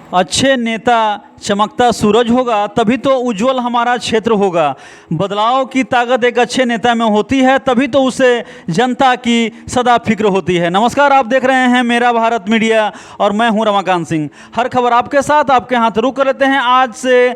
अच्छे नेता चमकता सूरज होगा, तभी तो उज्जवल हमारा क्षेत्र होगा। बदलाव की ताकत एक अच्छे नेता में होती है, तभी तो उसे जनता की सदा फिक्र होती है। नमस्कार, आप देख रहे हैं मेरा भारत मीडिया और मैं हूं रमाकांत सिंह। हर खबर आपके साथ, आपके हाथ रुक कर लेते हैं। आज से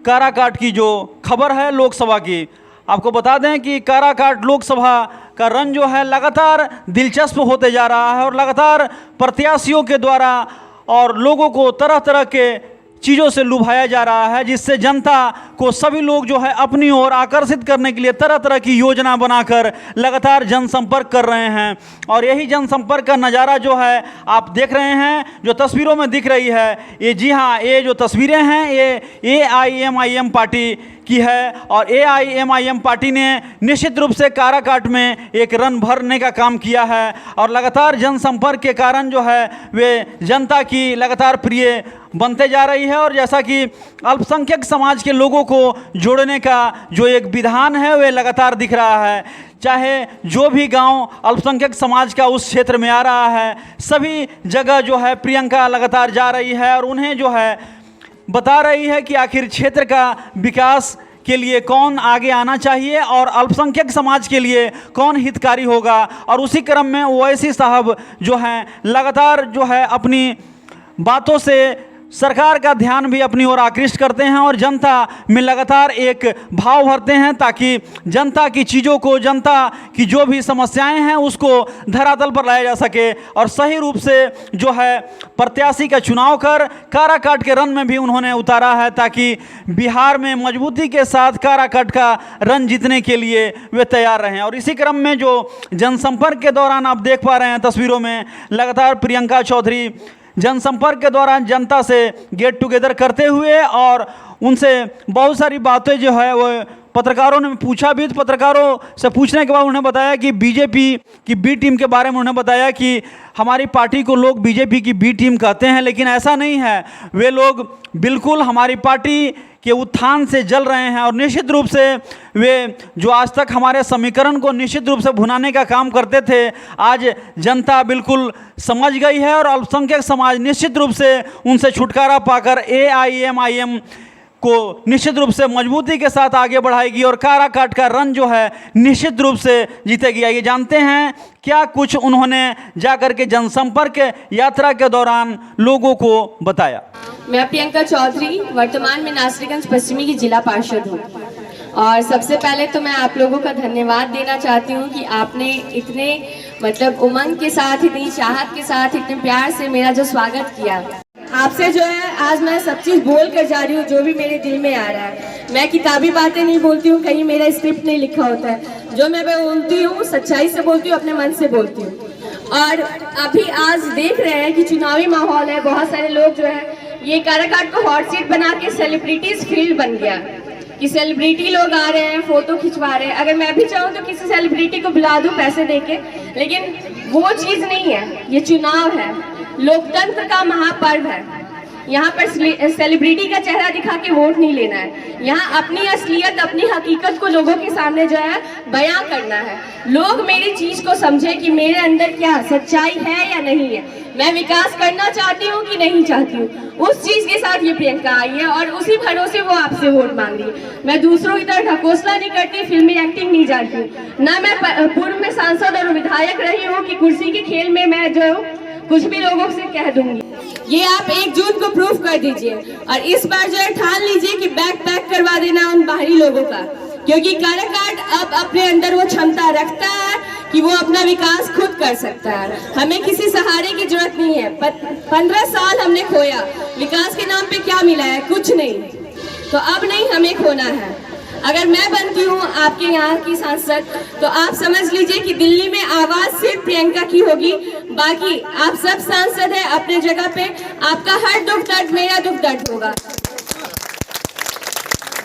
काराकाट की जो खबर है लोकसभा की, आपको बता दें कि काराकाट लोकसभा का रन जो है लगातार दिलचस्प होते जा रहा है और लगातार प्रत्याशियों के द्वारा और लोगों को तरह तरह के चीज़ों से लुभाया जा रहा है, जिससे जनता को सभी लोग जो है अपनी ओर आकर्षित करने के लिए तरह तरह की योजना बनाकर लगातार जनसंपर्क कर रहे हैं। और यही जनसंपर्क का नज़ारा जो है आप देख रहे हैं, जो तस्वीरों में दिख रही है, ये जी हाँ, ये जो तस्वीरें हैं ये AIMIM पार्टी की है। और AIMIM पार्टी ने निश्चित रूप से काराकाट में एक रन भरने का काम किया है और लगातार जनसंपर्क के कारण जो है वे जनता की लगातार प्रिय बनते जा रही है। और जैसा कि अल्पसंख्यक समाज के लोगों को जोड़ने का जो एक विधान है वे लगातार दिख रहा है। चाहे जो भी गांव अल्पसंख्यक समाज का उस क्षेत्र में आ रहा है, सभी जगह जो है प्रियंका लगातार जा रही है और उन्हें जो है बता रही है कि आखिर क्षेत्र का विकास के लिए कौन आगे आना चाहिए और अल्पसंख्यक समाज के लिए कौन हितकारी होगा। और उसी क्रम में ओवैसी साहब जो हैं लगातार जो है अपनी बातों से सरकार का ध्यान भी अपनी ओर आकृष्ट करते हैं और जनता में लगातार एक भाव भरते हैं, ताकि जनता की चीज़ों को, जनता की जो भी समस्याएं हैं उसको धरातल पर लाया जा सके। और सही रूप से जो है प्रत्याशी का चुनाव कर काराकाट के रन में भी उन्होंने उतारा है, ताकि बिहार में मजबूती के साथ काराकाट का रन जीतने के लिए वे तैयार रहें। और इसी क्रम में जो जनसंपर्क के दौरान आप देख पा रहे हैं तस्वीरों में, लगातार प्रियंका चौधरी जनसंपर्क के दौरान जनता से गेट टुगेदर करते हुए और उनसे बहुत सारी बातें जो है वो पत्रकारों ने पूछा भी। तो पत्रकारों से पूछने के बाद उन्होंने बताया कि बीजेपी की बी टीम के बारे में उन्होंने बताया कि हमारी पार्टी को लोग बीजेपी की बी टीम कहते हैं, लेकिन ऐसा नहीं है। वे लोग बिल्कुल हमारी पार्टी के उत्थान से जल रहे हैं और निश्चित रूप से वे जो आज तक हमारे समीकरण को निश्चित रूप से भुनाने का काम करते थे, आज जनता बिल्कुल समझ गई है और अल्पसंख्यक समाज निश्चित रूप से उनसे छुटकारा पाकर AIMIM को निश्चित रूप से मजबूती के साथ आगे बढ़ाएगी और काराकाट का रन जो है निश्चित रूप से जीतेगी। आइए जानते हैं क्या कुछ उन्होंने जाकर के जनसंपर्क यात्रा के दौरान लोगों को बताया। मैं प्रियंका चौधरी, वर्तमान में नासरीगंज पश्चिमी की जिला पार्षद हूँ। और सबसे पहले तो मैं आप लोगों का धन्यवाद देना चाहती हूँ कि आपने इतने उमंग के साथ, इतनी चाहत के साथ, इतने प्यार से मेरा जो स्वागत किया। आपसे जो है आज मैं सब चीज़ बोल कर जा रही हूँ जो भी मेरे दिल में आ रहा है। मैं किताबी बातें नहीं बोलती हूँ, कहीं मेरा स्क्रिप्ट नहीं लिखा होता है। जो मैं बोलती हूँ सच्चाई से बोलती हूँ, अपने मन से बोलती हूँ। और अभी आज देख रहे हैं कि चुनावी माहौल है, बहुत सारे लोग जो है ये काराकाट को हॉट सीट बना के सेलिब्रिटीज फील्ड बन गया कि सेलिब्रिटी लोग आ रहे हैं, फोटो खिंचवा रहे हैं। अगर मैं भी चाहूँ तो किसी सेलिब्रिटी को बुला दूँ पैसे देके, लेकिन वो चीज़ नहीं है। ये चुनाव है, लोकतंत्र का महापर्व है। यहाँ पर सेलिब्रिटी का चेहरा दिखा के वोट नहीं लेना है। यहाँ अपनी असलियत, अपनी हकीकत को लोगों के सामने जो है बयां करना है। लोग मेरी चीज़ को समझे कि मेरे अंदर क्या सच्चाई है या नहीं है, मैं विकास करना चाहती हूँ कि नहीं चाहती हूँ। उस चीज़ के साथ ये प्रियंका आई है और उसी भरोसे वो आपसे वोट मांग रही है। मैं दूसरों की तरह ढकोसला नहीं करती, फिल्मी एक्टिंग नहीं जानती हूँ ना। मैं पूर्व में सांसद और विधायक रही हूँ कि कुर्सी के खेल में मैं जो कुछ भी लोगों से कह दूंगी। ये आप 1 जून को प्रूफ कर दीजिए और इस बार जो है ठान लीजिए कि बैग पैक करवा देना उन बाहरी लोगों का, क्योंकि काराकाट अब अपने अंदर वो क्षमता रखता है कि वो अपना विकास खुद कर सकता है। हमें किसी सहारे की जरूरत नहीं है। 15 साल हमने खोया, विकास के नाम पे क्या मिला है? कुछ नहीं। तो अब नहीं हमें खोना है। अगर मैं बनती हूँ आपके यहाँ की सांसद तो आप समझ लीजिए कि दिल्ली में आवाज सिर्फ प्रियंका की होगी, बाकी आप सब सांसद हैं अपने जगह पे। आपका हर दुख दर्द मेरा दुख दर्द होगा।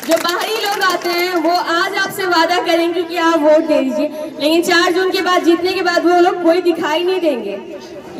जो बाहरी लोग आते हैं वो आज आपसे वादा करेंगे कि आप वोट दे दीजिए, लेकिन 4 जून के बाद जीतने के बाद वो लोग कोई दिखाई नहीं देंगे,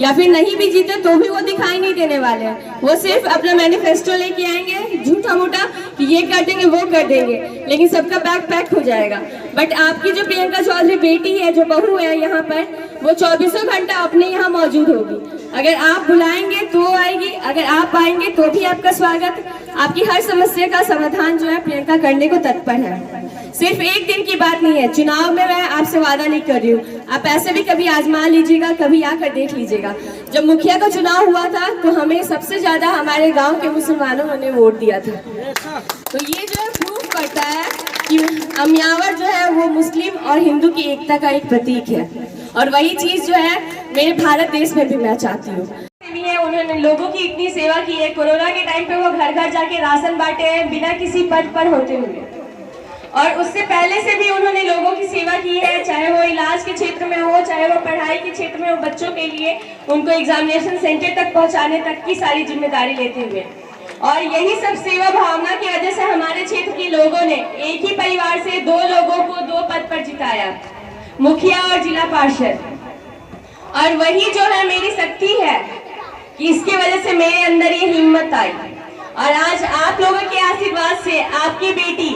या फिर नहीं भी जीते तो भी वो दिखाई नहीं देने वाले हैं। वो सिर्फ अपना मैनिफेस्टो लेके आएंगे झूठा मोटा कि ये कर देंगे वो कर देंगे, लेकिन सबका बैग पैक हो जाएगा। बट आपकी जो प्रियंका चौधरी बेटी है, जो बहू है यहाँ पर, वो 24 घंटा अपने यहाँ मौजूद होगी। अगर आप बुलाएंगे तो आएगी, अगर आप आएंगे तो भी आपका स्वागत। आपकी हर समस्या का समाधान जो है प्रियंका करने को तत्पर है। सिर्फ एक दिन की बात नहीं है, चुनाव में मैं आपसे वादा नहीं कर रही हूँ, आप ऐसे भी कभी आजमा लीजिएगा, कभी आकर देख लीजिएगा। जब मुखिया का चुनाव हुआ था तो हमें सबसे ज्यादा हमारे गांव के मुसलमानों ने वोट दिया था। तो ये जो है प्रूफ करता है कि अमियावर जो है वो मुस्लिम और हिंदू की एकता का एक प्रतीक है, और वही चीज जो है मेरे भारत देश में भी मैं चाहती हूँ। उन्होंने लोगों की इतनी सेवा की है, कोरोना के टाइम पे वो घर घर जाके राशन बांटे हैं बिना किसी पद पर होते हुए, और उससे पहले से भी उन्होंने लोगों की सेवा की है, चाहे वो इलाज के क्षेत्र में हो, चाहे वो पढ़ाई के क्षेत्र में हो, बच्चों के लिए उनको एग्जामिनेशन सेंटर तक पहुंचाने तक की सारी जिम्मेदारी लेते हुए। और यही सब सेवा भावना की वजह से हमारे क्षेत्र के लोगों ने एक ही परिवार से 2 लोगों को 2 पद पर जिताया, मुखिया और जिला पार्षद। और वही जो है मेरी शक्ति है कि इसकी वजह से मेरे अंदर ये हिम्मत आई, और आज आप लोगों के आशीर्वाद से आपकी बेटी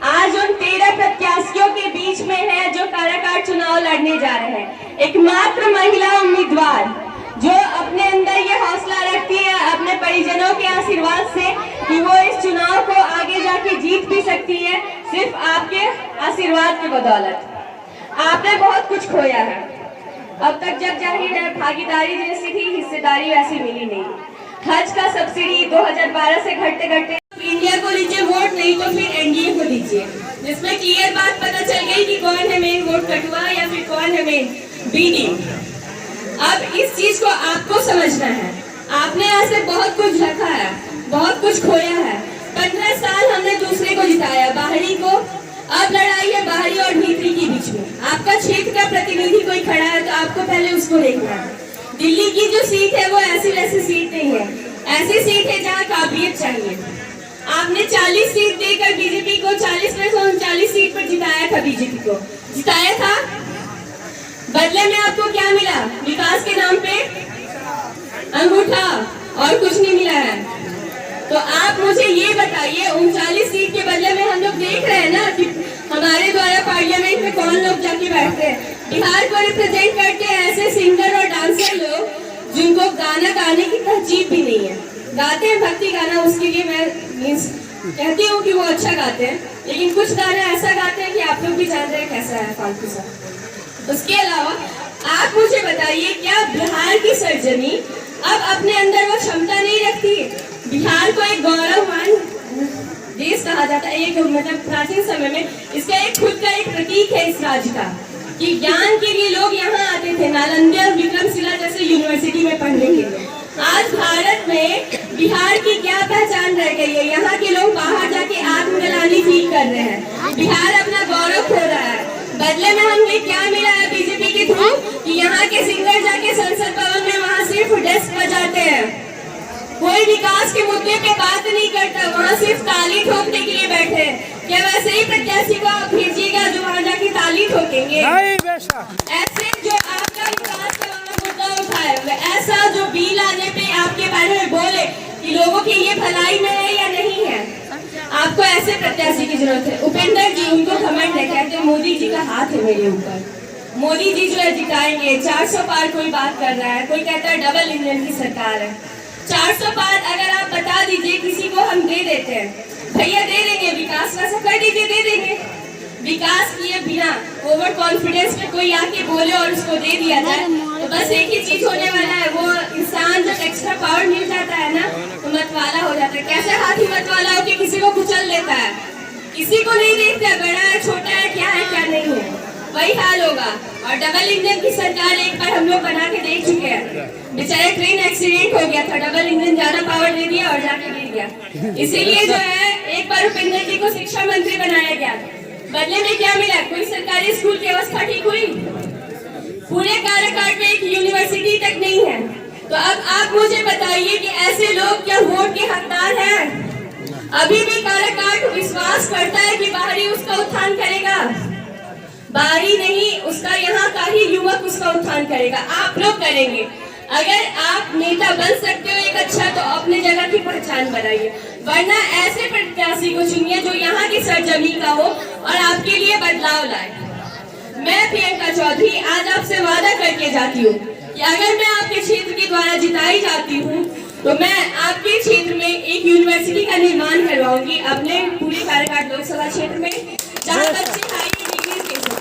आज उन 13 प्रत्याशियों के बीच में है जो काराकाट चुनाव लड़ने जा रहे हैं। एकमात्र महिला उम्मीदवार जो अपने अंदर ये हौसला रखती है अपने परिजनों के आशीर्वाद से कि वो इस चुनाव को आगे जाके जीत भी सकती है, सिर्फ आपके आशीर्वाद की बदौलत। आपने बहुत कुछ खोया है, अब तक जब जाहिर है भागीदारी जैसी थी, हिस्सेदारी वैसी मिली नहीं। हज का सब्सिडी 2012 से घटते घटते इंडिया को लीजिए वोट, नहीं तो फिर एनडीए को लीजिए, जिसमें क्लियर बात पता चल गई कि कौन है मेन वोट कटुआ या फिर कौन है मेन बीडी। अब इस चीज को आपको समझना है। आपने यहाँ से बहुत कुछ रखा है, बहुत कुछ खोया है। 15 साल हमने दूसरे को जिताया, बाहरी को। अब लड़ाई है बाहरी और भीतरी के बीच में। आपका क्षेत्र का प्रतिनिधि कोई खड़ा है तो आपको पहले उसको देखना है। दिल्ली की जो सीट है वो ऐसी वैसी सीट नहीं है, ऐसी सीट है जहाँ काबिलियत चाहिए। आपने 40 सीट देकर बीजेपी को 40 में से 39 सीट पर जिताया था, बीजेपी को जिताया था। बदले में आपको क्या मिला? विकास के नाम पे अंगूठा, और कुछ नहीं मिला है। तो आप मुझे ये बताइए, 39 सीट के बदले में हम लोग देख रहे हैं ना कि हमारे द्वारा पार्लियामेंट में कौन लोग जाके बैठते हैं। बिहार को रिप्रेजेंट करते हैं ऐसे सिंगर और डांसर लोग जिनको गाना गाने की तहजीब भी नहीं है। गाते हैं भक्ति गाना, उसके लिए मैं कहती हूँ कि वो अच्छा गाते हैं, लेकिन कुछ गाने ऐसा गाते हैं कि आप लोग भी जान रहे हैं कैसा है, फालतू सा। उसके अलावा आप मुझे बताइए, क्या बिहार की सरजमी अब अपने अंदर वो क्षमता नहीं रखती? बिहार को एक गौरवमान देश कहा जाता है, एक मतलब प्राचीन समय में इसका एक खुद का एक प्रतीक है इस राज्य का, कि ज्ञान के लिए लोग यहाँ आते थे, नालंदा और विक्रमशिला जैसे यूनिवर्सिटी में पढ़ने के लिए। आज भारत में बिहार की क्या पहचान रह गई है? यहाँ के लोग बाहर जाके आत्मग्लानि फील कर रहे हैं, बिहार अपना गौरव खो रहा है। बदले में हमें क्या मिला है बीजेपी के थ्रू कि यहाँ के सिंगर जाके संसद भवन में वहाँ सिर्फ डेस्क बजाते हैं, कोई विकास के मुद्दे पे बात नहीं करता, वहाँ सिर्फ ताली ठोकने के लिए बैठे हैं। क्या वैसे ही प्रत्याशी को आप भेजिएगा जो वहाँ जाके ताली ठोकेंगे? ऐसे जो आपका विकास का मुद्दा उठाए, ऐसा जो बिल आने पे आपके बारे में बोले कि लोगों की ये भलाई में है या नहीं है, आपको ऐसे प्रत्याशी की जरूरत है। उपेंद्र जी, उनको घमंड है, कहते हैं मोदी जी का हाथ है मेरे ऊपर, मोदी जी जो है जिताएंगे। 400 पार कोई बात कर रहा है, कोई कहता है डबल इंजन की सरकार है। 400 पार अगर आप बता दीजिए किसी को, हम दे देते हैं, भैया दे देंगे, विकास वैसा कर दीजिए, दे देंगे। विकास किए बिना ओवर कॉन्फिडेंस में कोई आके बोले और उसको दे दिया जाए तो बस एक ही चीज होने वाला है, वो इंसान जब एक्स्ट्रा पावर मिल जाता है ना तो मतवाला हो जाता है। कैसे हाथी मतवाला होके किसी को कुचल लेता है, किसी को नहीं देखता बड़ा है छोटा है क्या नहीं है, वही हाल होगा। और डबल इंजन की सरकार एक बार हम लोग बना के देख चुके हैं, बेचारे ट्रेन एक्सीडेंट हो गया था, डबल इंजन ज्यादा पावर दे दिया और जाके गिर गया। इसीलिए जो है एक बार उपेंद्र जी को शिक्षा मंत्री बनाया गया, बदले में क्या मिला? कोई सरकारी स्कूल की व्यवस्था ठीक हुई? पूरे काराकाट में एक यूनिवर्सिटी तक नहीं है। तो अब आप मुझे बताइए कि ऐसे लोग क्या वोट के हकदार हैं? अभी भी काराकाट विश्वास करता है कि बाहरी उसका उत्थान करेगा? बाहरी नहीं, उसका यहाँ का ही युवक उसका उत्थान करेगा, आप लोग करेंगे। अगर आप नेता बन सकते हो एक अच्छा, तो अपने जगह की पहचान बनाइए, वरना ऐसे प्रत्याशी को चुनिए जो यहाँ की सरजमी का हो और आपके लिए बदलाव लाए। मैं प्रियंका चौधरी आज आपसे वादा करके जाती हूँ कि अगर मैं आपके क्षेत्र के द्वारा जिताई जाती हूँ तो मैं आपके क्षेत्र में एक यूनिवर्सिटी का निर्माण करवाऊंगी अपने पूरे काराकाट लोकसभा क्षेत्र में, जहाँ बच्चे हाई डिग्री ले सकें।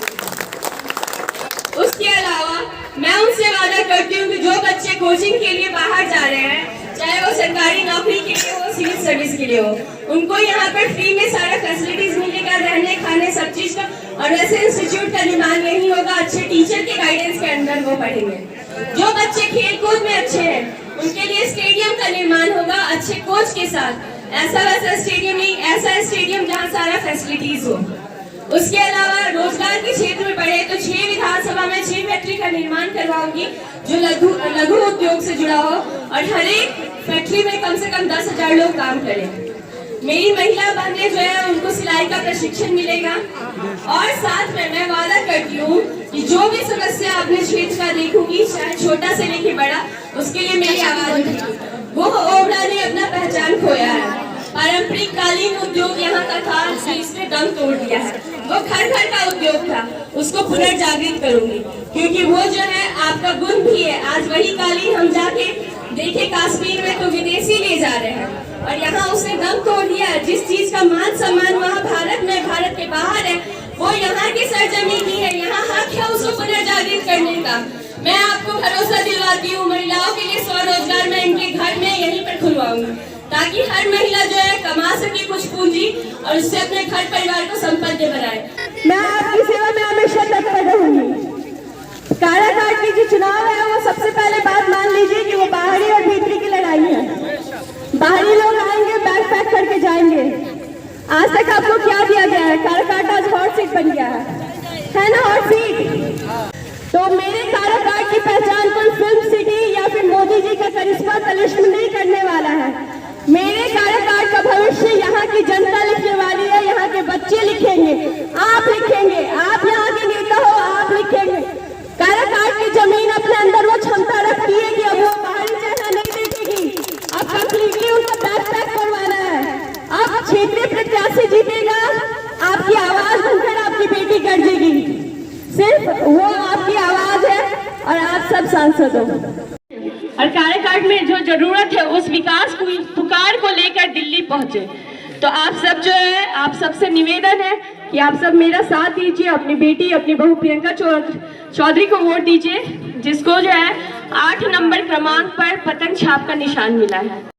उसके अलावा मैं उनसे वादा करती हूँ कि जो बच्चे कोचिंग के लिए बाहर जा रहे हैं, चाहे वो सरकारी नौकरी के लिए हो, सिविल सर्विस के लिए हो, उनको यहाँ पर फ्री में सारा फैसिलिटीज मिलेगा, रहने खाने सब चीज का। और ऐसे इंस्टीट्यूट का निर्माण नहीं होगा, अच्छे टीचर के गाइडेंस के अंदर वो पढ़ेंगे। जो बच्चे खेल कूद में अच्छे हैं उनके लिए स्टेडियम का निर्माण होगा अच्छे कोच के साथ, ऐसा वैसा स्टेडियम नहीं, ऐसा स्टेडियम जहाँ सारा फैसिलिटीज हो। उसके अलावा रोजगार के क्षेत्र में बढ़े तो 6 विधानसभा में 6 फैक्ट्री का निर्माण करवाऊंगी जो लघु उद्योग से जुड़ा हो, और हर एक फैक्ट्री में कम से कम 10,000 लोग काम करें। मेरी महिला बहनें जो है उनको सिलाई का प्रशिक्षण मिलेगा। और साथ में मैं वादा करती हूँ कि जो भी समस्या अपने क्षेत्र का देखूंगी, चाहे छोटा से लेके बड़ा, उसके लिए मेरी आवाज उठेगी। वो ओबरा ने अपना पहचान खोया है, पारंपरिक कालीन उद्योग यहाँ का था, इसने दम तोड़ दिया है। वो घर घर का उद्योग था, उसको पुनर्जागृत करूंगी, क्योंकि वो जो है आपका गुण भी है। आज वही कालीन हम जाके देखे कश्मीर में तो विदेशी ले जा रहे हैं, और यहाँ उसने दम तोड़ दिया है। जिस चीज का मान सम्मान वहाँ भारत में, भारत के बाहर है, वो यहाँ की सरजमी की है। यहाँ हक है उसको पुनर्जागृत करने का। मैं आपको भरोसा दिलवाती हूँ, महिलाओं के लिए स्वरोजगार मैं इनके घर में यहीं पर खुलवाऊंगी, ताकि हर महिला जो है कमा सके कुछ पूंजी और उससे अपने घर परिवार को संपन्न बनाए। मैं आपकी सेवा में हमेशा तत्पर रहूंगी। काराकाट की जो चुनाव है वो सबसे पहले बात मान लीजिए कि वो बाहरी और भीतरी की लड़ाई है। बाहरी लोग आएंगे, बैग पैक करके जाएंगे। आज तक आपको क्या दिया गया है? काराकाट आज हॉट सीट बन गया है ना, हॉट सीट। तो मेरे काराकाट की पहचान कोई फिल्म सिटी या फिर मोदी जी का करिश्मा तलिस्म नहीं करने वाला है। मेरे काराकाट का भविष्य यहाँ की जनता लिखने वाली है, यहाँ के बच्चे लिखेंगे, आप लिखेंगे, आप यहाँ के नेता हो, आप लिखेंगे। काराकाट की जमीन अपने अंदर वो क्षमता रखती है कि अब वो बाहरी चेहरा नहीं देखेगी, अब कंप्लीटली उनका बैक पैक करवाना है। अब क्षेत्रीय प्रत्याशी जीतेगा, आपकी आवाज बनकर आपकी बेटी गरजेगी। सिर्फ वो आपकी आवाज है और आप सब सांसद हो। और काराकाट में जो जरूरत है उस विकास को, पुकार को लेकर दिल्ली पहुंचे। तो आप सब जो है, आप सबसे निवेदन है कि आप सब मेरा साथ दीजिए, अपनी बेटी, अपनी बहू प्रियंका चौधरी को वोट दीजिए, जिसको जो है 8 नंबर क्रमांक पर पतंग छाप का निशान मिला है।